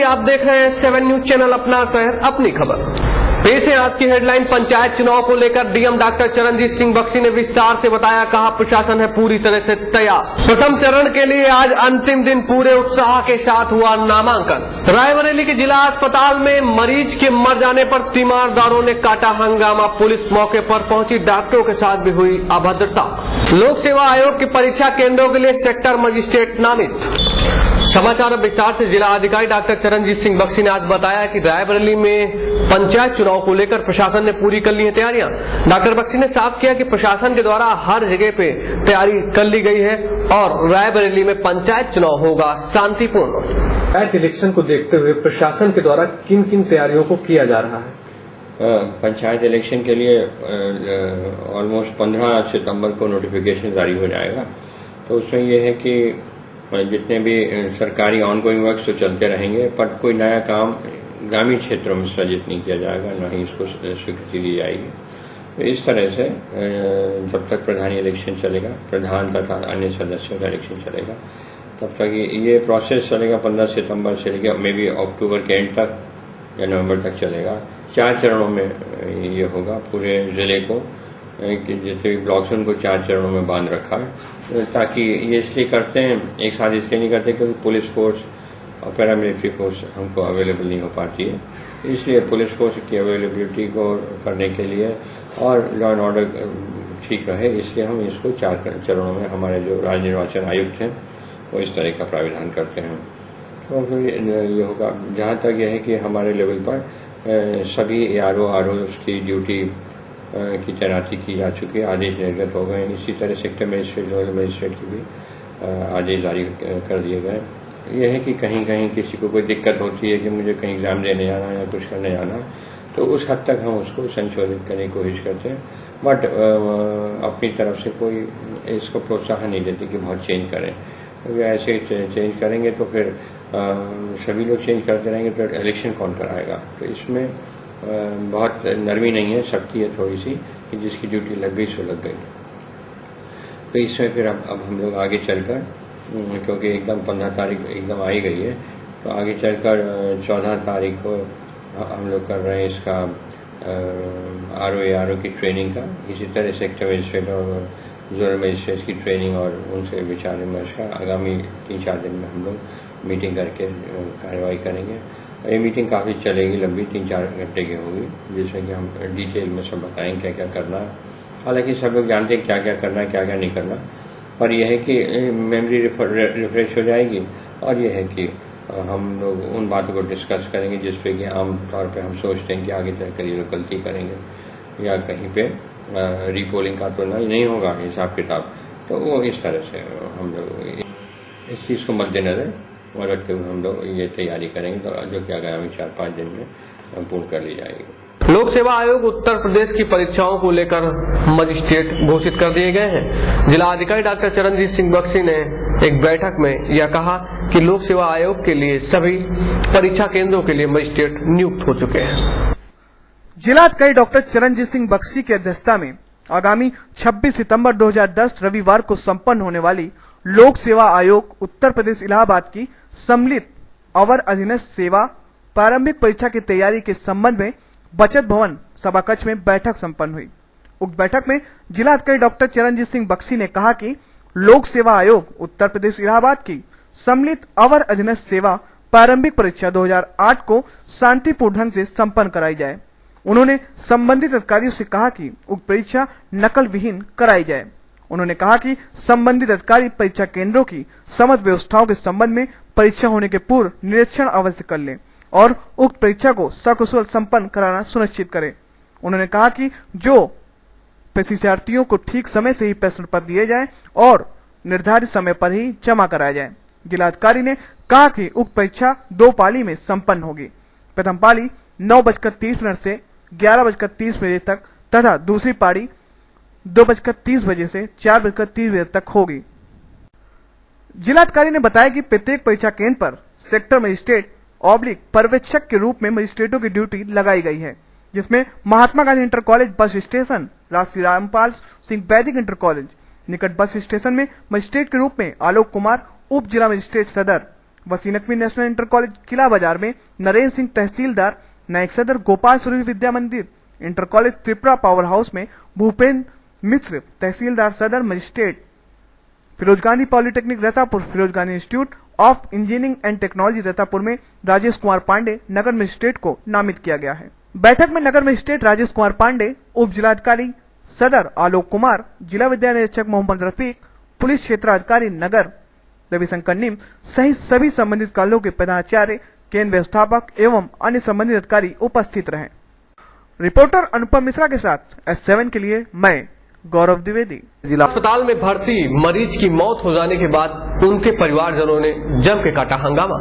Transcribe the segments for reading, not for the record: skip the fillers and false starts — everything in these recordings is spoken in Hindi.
आप देख रहे हैं 7 न्यूज चैनल, अपना शहर अपनी खबर। पेश है आज की हेडलाइन। पंचायत चुनाव को लेकर डीएम डॉक्टर चरणजीत सिंह बख्शी ने विस्तार से बताया, कहा प्रशासन है पूरी तरह से तैयार। प्रथम चरण के लिए आज अंतिम दिन पूरे उत्साह के साथ हुआ नामांकन। रायबरेली के जिला अस्पताल में मरीज के मर जाने पर तीमारदारों ने काटा हंगामा। पुलिस मौके पर पहुंची, डॉक्टरों के साथ भी हुई अभद्रता। लोक सेवा आयोग की परीक्षा केंद्रों के लिए सेक्टर मजिस्ट्रेट नामित। समाचार अब विस्तार से। जिला अधिकारी डॉक्टर चरणजीत सिंह बख्शी ने आज बताया कि रायबरेली में पंचायत चुनाव को लेकर प्रशासन ने पूरी कर ली है तैयारियां। डॉक्टर बख्शी ने साफ किया कि प्रशासन के द्वारा हर जगह पे तैयारी कर ली गई है और रायबरेली में पंचायत चुनाव होगा शांतिपूर्ण। पंचायत इलेक्शन को देखते हुए प्रशासन के द्वारा किन किन तैयारियों को किया जा रहा है? पंचायत इलेक्शन के लिए ऑलमोस्ट 15 सितंबर को नोटिफिकेशन जारी हो जाएगा। तो उसमें यह है कि जितने भी सरकारी ऑनगोइंग वर्क तो चलते रहेंगे, पर कोई नया काम ग्रामीण क्षेत्रों में सृजित नहीं किया जाएगा, न ही इसको स्वीकृति दी जाएगी। तो इस तरह से जब तक प्रधान इलेक्शन चलेगा, प्रधान तथा अन्य सदस्यों का इलेक्शन चलेगा, तब तक ये प्रोसेस चलेगा। 15 सितंबर से लेकर मे बी अक्टूबर के एंड तक या नवंबर तक चलेगा। 4 चरणों में ये होगा। पूरे जिले को जितने भी ब्लॉक्स उनको 4 चरणों में बांध रखा है, ताकि ये इसलिए करते हैं, एक साथ इसलिए नहीं करते क्योंकि पुलिस फोर्स और पैरामिलिट्री फोर्स हमको अवेलेबल नहीं हो पाती है। इसलिए पुलिस फोर्स की अवेलेबिलिटी को करने के लिए और लॉ एंड ऑर्डर ठीक रहे, इसलिए हम इसको 4 चरणों में, हमारे जो राज्य निर्वाचन आयुक्त हैं वो इस तरह का प्राविधान करते हैं। तो फिर ये होगा। जहां तक यह है कि हमारे लेवल पर सभी आरओ की ड्यूटी की तैनाती की जा चुकी है, आदेश निर्गत हो गए। इसी तरह सेक्टर मजिस्ट्रेट की भी आदेश जारी कर दिए गए। यह है कि कहीं कहीं किसी को कोई दिक्कत होती है कि मुझे कहीं एग्जाम देने जाना या कुछ करने जाना, तो उस हद तक हम उसको संशोधित करने की कोशिश करते हैं, बट अपनी तरफ से कोई इसको प्रोत्साहन नहीं देते कि बहुत चेंज करें, क्योंकि ऐसे चेंज करेंगे तो फिर सभी लोग चेंज करते रहेंगे तो इलेक्शन कौन कराएगा। तो इसमें बहुत नरमी नहीं है, सख्ती है थोड़ी सी, कि जिसकी ड्यूटी लग गई सो लग गई। तो इसमें फिर अब हम लोग आगे चलकर, क्योंकि एकदम 15 तारीख एकदम आई गई है, तो आगे चलकर 14 तारीख को हम लोग कर रहे हैं इसका आरओ की ट्रेनिंग का। इसी तरह सेक्टर मजिस्ट्रेट और जोनल मजिस्ट्रेट की ट्रेनिंग और उनसे विचार विमर्श का आगामी 3-4 दिन में हम लोग मीटिंग करके कार्रवाई करेंगे। ये मीटिंग काफी चलेगी, लंबी 3-4 घंटे की होगी, जिसमें कि हम डिटेल में सब बताएंगे क्या क्या करना है। हालांकि सब लोग जानते हैं क्या क्या करना है, क्या क्या नहीं करना, पर यह है कि मेमोरी रिफ्रेश हो जाएगी और यह है कि हम लोग उन बातों को डिस्कस करेंगे जिसपे कि आम तौर पे हम सोचते हैं कि आगे चलकर ये लोग गलती करेंगे या कहीं पे रीपोलिंग का तो नहीं होगा हिसाब किताब। तो वो इस तरह से हम लोग इस चीज को मद्देनजर रखते हुए हम लोग ये तैयारी करेंगे, तो जो कि आगामी 4-5 दिन में पूर्ण कर ली जाएगी। लोक सेवा आयोग उत्तर प्रदेश की परीक्षाओं को लेकर मजिस्ट्रेट घोषित कर दिए गए हैं। जिला अधिकारी डॉक्टर चरणजीत सिंह बख्शी ने एक बैठक में यह कहा कि लोक सेवा आयोग के लिए सभी परीक्षा केंद्रों के लिए मजिस्ट्रेट नियुक्त हो चुके हैं। जिला अधिकारी डॉक्टर चरणजीत सिंह बख्शी की अध्यक्षता में आगामी 26 सितंबर 2010 रविवार को संपन्न होने वाली लोक सेवा आयोग उत्तर प्रदेश इलाहाबाद की सम्मिलित अवर अधीनस्थ सेवा प्रारंभिक परीक्षा की तैयारी के संबंध में बचत भवन सभा कक्ष में बैठक संपन्न हुई। उक्त बैठक में जिला अधिकारी डॉक्टर चरणजीत सिंह बख्शी ने कहा कि लोक सेवा आयोग उत्तर प्रदेश इलाहाबाद की सम्मिलित अवर अधीनस्थ सेवा प्रारंभिक परीक्षा 2008 को शांतिपूर्ण ढंग से संपन्न कराई जाए। उन्होंने संबंधित अधिकारियों से कहा कि उक्त परीक्षा नकल विहीन कराई जाए। उन्होंने कहा कि संबंधित अधिकारी परीक्षा केंद्रों की समस्त व्यवस्थाओं के संबंध में परीक्षा होने के पूर्व निरीक्षण अवश्य कर लें और उक्त परीक्षा को सकुशल संपन्न कराना सुनिश्चित करें। उन्होंने कहा कि जो परीक्षार्थियों को ठीक समय से ही प्रश्न पत्र दिए जाएं और निर्धारित समय पर ही जमा कराया जाए। जिलाधिकारी ने कहा कि उक्त परीक्षा 2 पाली में संपन्न होगी। प्रथम पाली 9:30 से 11:30 तक तथा दूसरी पाली 2:30 बजे से 4:30 बजे तक होगी। जिलाधिकारी ने बताया कि प्रत्येक परीक्षा केंद्र पर सेक्टर मजिस्ट्रेट पर्यवेक्षक के रूप में मजिस्ट्रेटों की ड्यूटी लगाई गई है, जिसमें Mahatma Gandhi inter college bus station, राष्ट्रीय रामपाल सिंह वैदिक इंटर कॉलेज निकट बस स्टेशन में मजिस्ट्रेट के रूप में आलोक कुमार, उप जिला मजिस्ट्रेट सदर, वसी नकवी नेशनल इंटर कॉलेज किला बाजार में नरेंद्र सिंह तहसीलदार, नायक सदर Gopal Surya Vidya Mandir, inter college Tripura power house में भूपेंद्र मिश्र तहसीलदार सदर magistrate, Firoz Gandhi polytechnic Ratapur, Firoz Gandhi institute of engineering and technology Ratapur में राजेश कुमार पांडे नगर मजिस्ट्रेट को नामित किया गया है। बैठक में नगर मजिस्ट्रेट राजेश कुमार पांडे, उप जिलाधिकारी सदर आलोक कुमार, जिला विद्या निरीक्षक मोहम्मद रफीक, पुलिस क्षेत्राधिकारी नगर रविशंकर निम सहित सभी संबंधित कॉलेजों के प्रधानाचार्य, केंद्र व्यवस्थापक एवं अन्य संबंधित अधिकारी उपस्थित रहे। रिपोर्टर अनुपम मिश्रा के साथ S7 के लिए मैं गौरव द्विवेदी। जिला अस्पताल में भर्ती मरीज की मौत हो जाने के बाद उनके परिवारजनों ने जम के काटा हंगामा।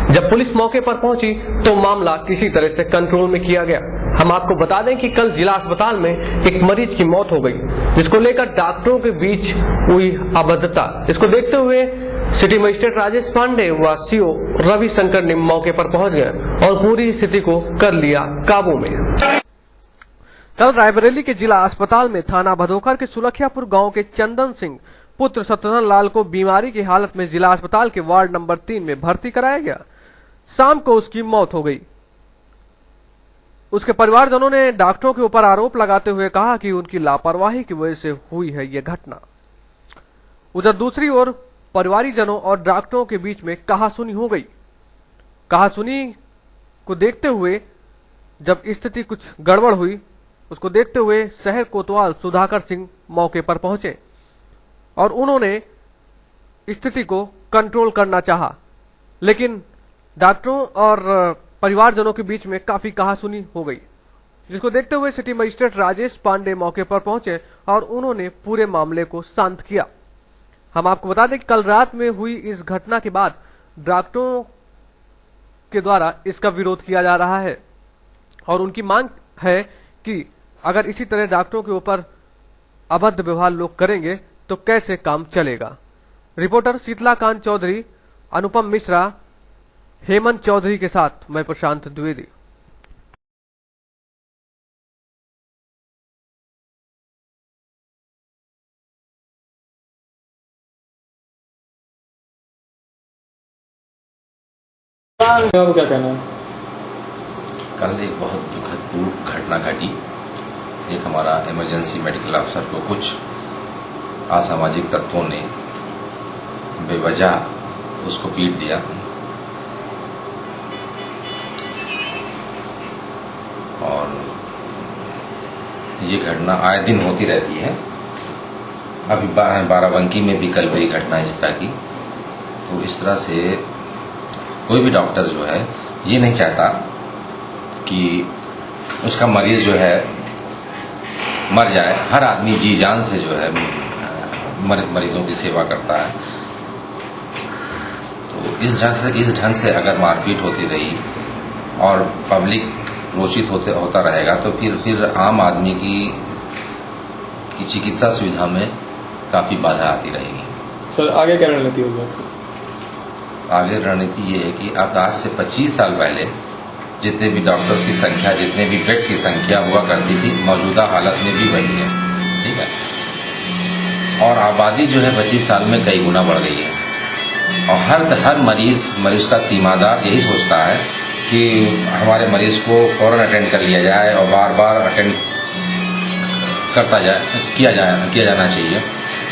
जब पुलिस मौके पर पहुंची तो मामला किसी तरह से कंट्रोल में किया गया। हम आपको बता दें कि कल जिला अस्पताल में एक मरीज की मौत हो गई, जिसको लेकर डॉक्टरों के बीच हुई अभद्रता। इसको देखते हुए सिटी मजिस्ट्रेट राजेश पांडे व सीओ रविशंकर ने मौके पर पहुंच गए और पूरी स्थिति को कर लिया काबू में। कल रायबरेली के जिला अस्पताल में थाना भदोखर के सुलखियापुर गांव के चंदन सिंह पुत्र सत्यनारायण लाल को बीमारी की हालत में जिला अस्पताल के वार्ड नंबर 3 में भर्ती कराया गया। शाम को उसकी मौत हो गई। उसके परिवारजनों ने डॉक्टरों के ऊपर आरोप लगाते हुए कहा कि उनकी लापरवाही की वजह से हुई है यह घटना। उधर दूसरी ओर परिवारीजनों और डॉक्टरों के बीच में कहासुनी हो गई। कहासुनी को देखते हुए जब स्थिति कुछ गड़बड़ हुई, उसको देखते हुए शहर कोतवाल सुधाकर सिंह मौके पर पहुंचे और उन्होंने स्थिति को कंट्रोल करना चाहा, लेकिन डॉक्टरों और परिवारजनों के बीच में काफी कहासुनी हो गई, जिसको देखते हुए सिटी मजिस्ट्रेट राजेश पांडे मौके पर पहुंचे और उन्होंने पूरे मामले को शांत किया। हम आपको बता दें कि कल रात में हुई इस घटना के बाद डॉक्टरों के द्वारा इसका विरोध किया जा रहा है और उनकी मांग है कि अगर इसी तरह डॉक्टरों के ऊपर अभद्र व्यवहार लोग करेंगे तो कैसे काम चलेगा। रिपोर्टर शीतलाकांत चौधरी, अनुपम मिश्रा, हेमंत चौधरी के साथ मैं प्रशांत द्विवेदी। आपको क्या कहना है? कल एक बहुत दुखद घटना घटी। एक हमारा इमरजेंसी मेडिकल अफसर को कुछ असामाजिक तत्वों ने बेवजह उसको पीट दिया। और ये घटना आए दिन होती रहती है। अभी बाराबंकी में भी कल हुई घटना इस तरह की। तो इस तरह से कोई भी डॉक्टर जो है ये नहीं चाहता कि उसका मरीज जो है मर जाए। हर आदमी जी जान से जो है मरीजों की सेवा करता है। तो इस ढंग से अगर मारपीट होती रही और पब्लिक रोषित होता रहेगा तो फिर आम आदमी की चिकित्सा सुविधा में काफी बाधा आती रहेगी। सर आगे क्या रणनीति होगी? आगे रणनीति ये है कि अब आज से 25 साल पहले जितने भी डॉक्टर्स की संख्या, जितने भी बेड्स की संख्या हुआ करती थी, मौजूदा हालत में भी वही है। ठीक है। और आबादी जो है 25 साल में कई गुना बढ़ गई है। और हर मरीज का तीमारदार यही सोचता है कि हमारे मरीज को फौरन अटेंड कर लिया जाए और बार बार अटेंड किया जाना चाहिए।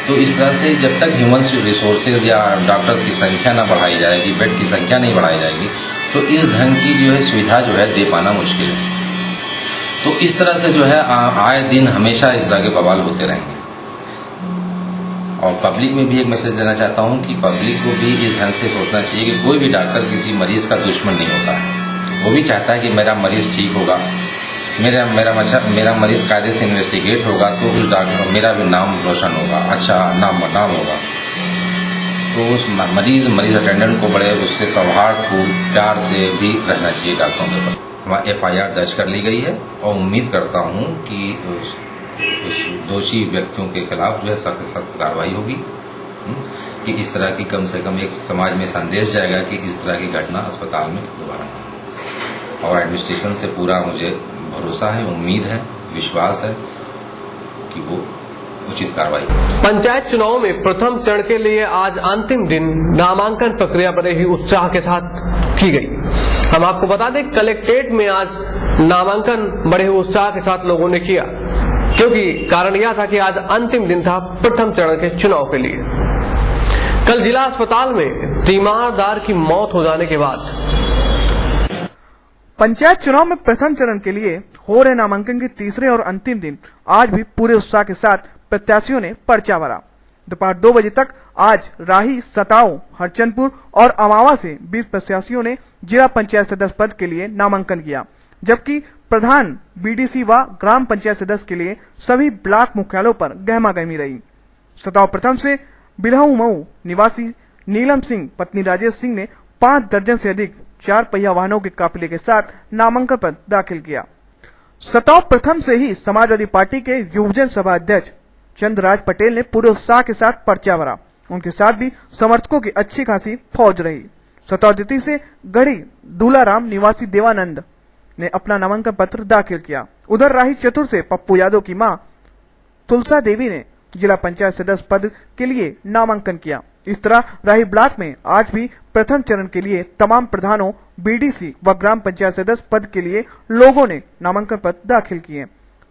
तो इस तरह से जब तक ह्यूमन रिसोर्सेज या डॉक्टर्स की संख्या ना बढ़ाई जाएगी, बेड की संख्या नहीं बढ़ाई जाएगी, तो इस ढंग की जो है सुविधा जो है दे पाना मुश्किल है। तो इस तरह से जो है आए दिन हमेशा इस तरह के बवाल होते रहेंगे। और पब्लिक में भी एक मैसेज देना चाहता हूं कि पब्लिक को भी इस ढंग से सोचना चाहिए कि कोई भी डॉक्टर किसी मरीज का दुश्मन नहीं होता है। वो भी चाहता है कि मेरा मरीज ठीक होगा, मेरा मरीज कायदे से इन्वेस्टिगेट होगा तो उस डॉक्टर मेरा भी नाम रोशन होगा, अच्छा नाम होगा। तो उस मरीज अटेंडेंट को बड़े उससे सौहार्दपूर्ण प्यार से भी रहना चाहिए डॉक्टरों के पास। वहाँ FIR दर्ज कर ली गई है और उम्मीद करता हूँ कि उस दोषी व्यक्तियों के खिलाफ जो है सख्त कार्रवाई होगी कि इस तरह की कम से कम एक समाज में संदेश जाएगा कि इस तरह की घटना अस्पताल में दोबारा न हो। और एडमिनिस्ट्रेशन से पूरा मुझे भरोसा है, उम्मीद है, विश्वास है कि वो उचित कार्रवाई। पंचायत चुनाव में प्रथम चरण के लिए आज अंतिम दिन नामांकन प्रक्रिया बड़े ही उत्साह के साथ की गई। हम आपको बता दें कलेक्ट्रेट में आज नामांकन बड़े उत्साह के साथ लोगों ने किया, क्योंकि कारण यह था कि आज अंतिम दिन था प्रथम चरण के चुनाव के लिए। कल जिला अस्पताल में तीमारदार की मौत हो जाने के बाद पंचायत चुनाव में प्रथम चरण के लिए हो रहे नामांकन के तीसरे और अंतिम दिन आज भी पूरे उत्साह के साथ प्रत्याशियों ने पर्चा भरा। दोपहर 2 बजे तक आज राही, सताओ, हरचंदपुर और अमावा से 20 प्रत्याशियों ने जिला पंचायत सदस्य पद के लिए नामांकन किया, जबकि प्रधान, बीडीसी व ग्राम पंचायत सदस्य के लिए सभी ब्लॉक मुख्यालयों पर गहमागहमी रही। सताओ प्रथम से बिल्हऊ मऊ निवासी नीलम सिंह पत्नी राजेश सिंह ने 5 दर्जन से अधिक 4 पहिया वाहनों के काफिले के साथ नामांकन पत्र दाखिल किया। सताओ प्रथम से ही समाजवादी पार्टी के युवजन सभा अध्यक्ष चंद्रराज पटेल ने पूरे उत्साह के साथ पर्चा भरा। उनके साथ भी समर्थकों की अच्छी खासी फौज रही। सताओ द्वितीय से गढ़ी दूलाराम निवासी देवानंद ने अपना नामांकन पत्र दाखिल किया। उधर राही चतुर से पप्पू यादव की मां तुलसा देवी ने जिला पंचायत सदस्य पद के लिए नामांकन किया। इस तरह राही ब्लॉक में आज भी प्रथम चरण के लिए तमाम प्रधानों, बीडीसी व ग्राम पंचायत सदस्य पद के लिए लोगों ने नामांकन पत्र दाखिल किए।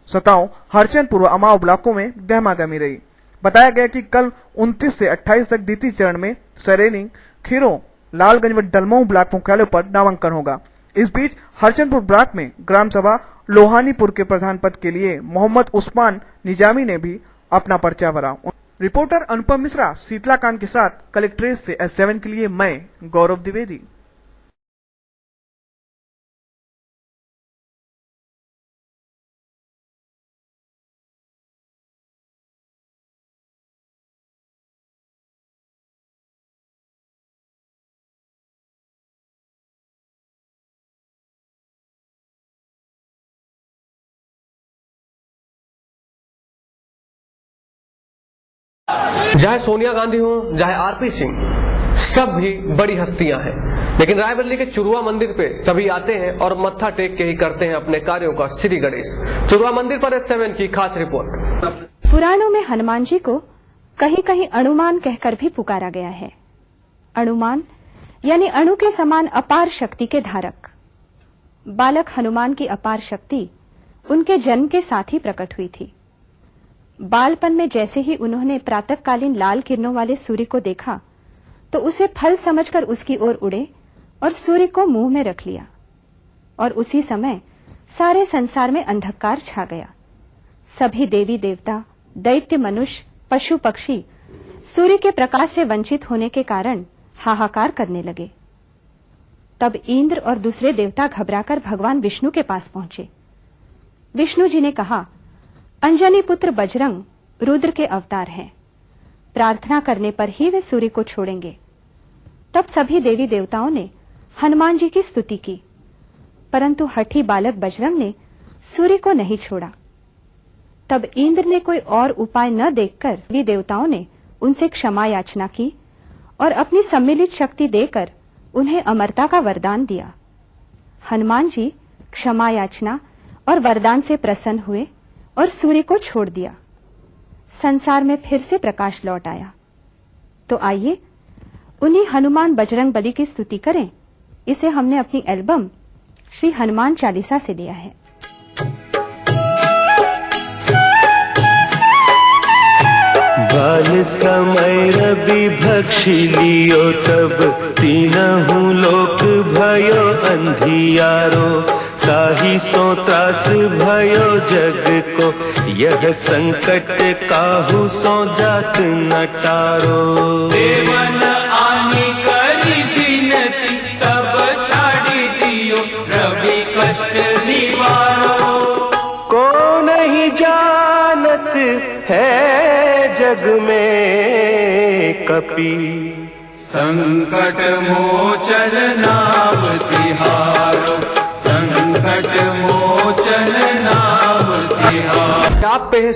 सताओ, हरचंदपुर व अमाव ब्लॉकों में गहमागहमी रही। बताया गया कि कल 29 से 28 तक द्वितीय चरण में सरेनी, खीरों, लालगंज व डलमऊ ब्लॉक मुख्यालयों पर नामांकन होगा। इस बीच हरचंदपुर ब्लॉक में ग्राम सभा लोहानीपुर के प्रधान पद के लिए मोहम्मद उस्मान निजामी ने भी अपना पर्चा भरा। रिपोर्टर अनुपम मिश्रा शीतलाकांत के साथ कलेक्ट्रेट से S7 के लिए मैं गौरव द्विवेदी। चाहे सोनिया गांधी हो, चाहे आरपी सिंह, सब भी बड़ी हस्तियां हैं, लेकिन रायबरेली के चुरुआ मंदिर पे सभी आते हैं और मत्था टेक के ही करते हैं अपने कार्यों का श्री गणेश। चुरुआ मंदिर पर S7 की खास रिपोर्ट। पुराणों में हनुमान जी को कहीं कहीं अणुमान कहकर भी पुकारा गया है। अणुमान यानी अणु के समान अपार शक्ति के धारक। बालक हनुमान की अपार शक्ति उनके जन्म के साथ ही प्रकट हुई थी। बालपन में जैसे ही उन्होंने प्रातःकालीन लाल किरणों वाले सूर्य को देखा तो उसे फल समझकर उसकी ओर उड़े और सूर्य को मुंह में रख लिया, और उसी समय सारे संसार में अंधकार छा गया। सभी देवी देवता, दैत्य, मनुष्य, पशु पक्षी सूर्य के प्रकाश से वंचित होने के कारण हाहाकार करने लगे। तब इंद्र और दूसरे देवता घबराकर भगवान विष्णु के पास पहुंचे। विष्णु जी ने कहा, अंजनी पुत्र बजरंग रुद्र के अवतार हैं, प्रार्थना करने पर ही वे सूर्य को छोड़ेंगे। तब सभी देवी देवताओं ने हनुमान जी की स्तुति की, परंतु हठी बालक बजरंग ने सूर्य को नहीं छोड़ा। तब इंद्र ने कोई और उपाय न देखकर देवी देवताओं ने उनसे क्षमा याचना की और अपनी सम्मिलित शक्ति देकर उन्हें अमरता का वरदान दिया। हनुमान जी क्षमा याचना और वरदान से प्रसन्न हुए और सूर्य को छोड़ दिया। संसार में फिर से प्रकाश लौट आया। तो आइए उन्हीं हनुमान बजरंग बली की स्तुति करें। इसे हमने अपनी एल्बम श्री हनुमान चालीसा से लिया है। बाल समय रवि भक्षी लियो तब तीनहु लोक भयो अंधियारो, ताहि सो त्रास भयो जग को, यह संकट काहू सो जात न टारो। देवन आनी करी बिनती, तब छाड़ी दियो रवि कष्ट निवारो। को नहीं जानत है जग में कपि, संकट मोचन नाम तिहारो, संकट मोचन नाम तिहारो। आप पे है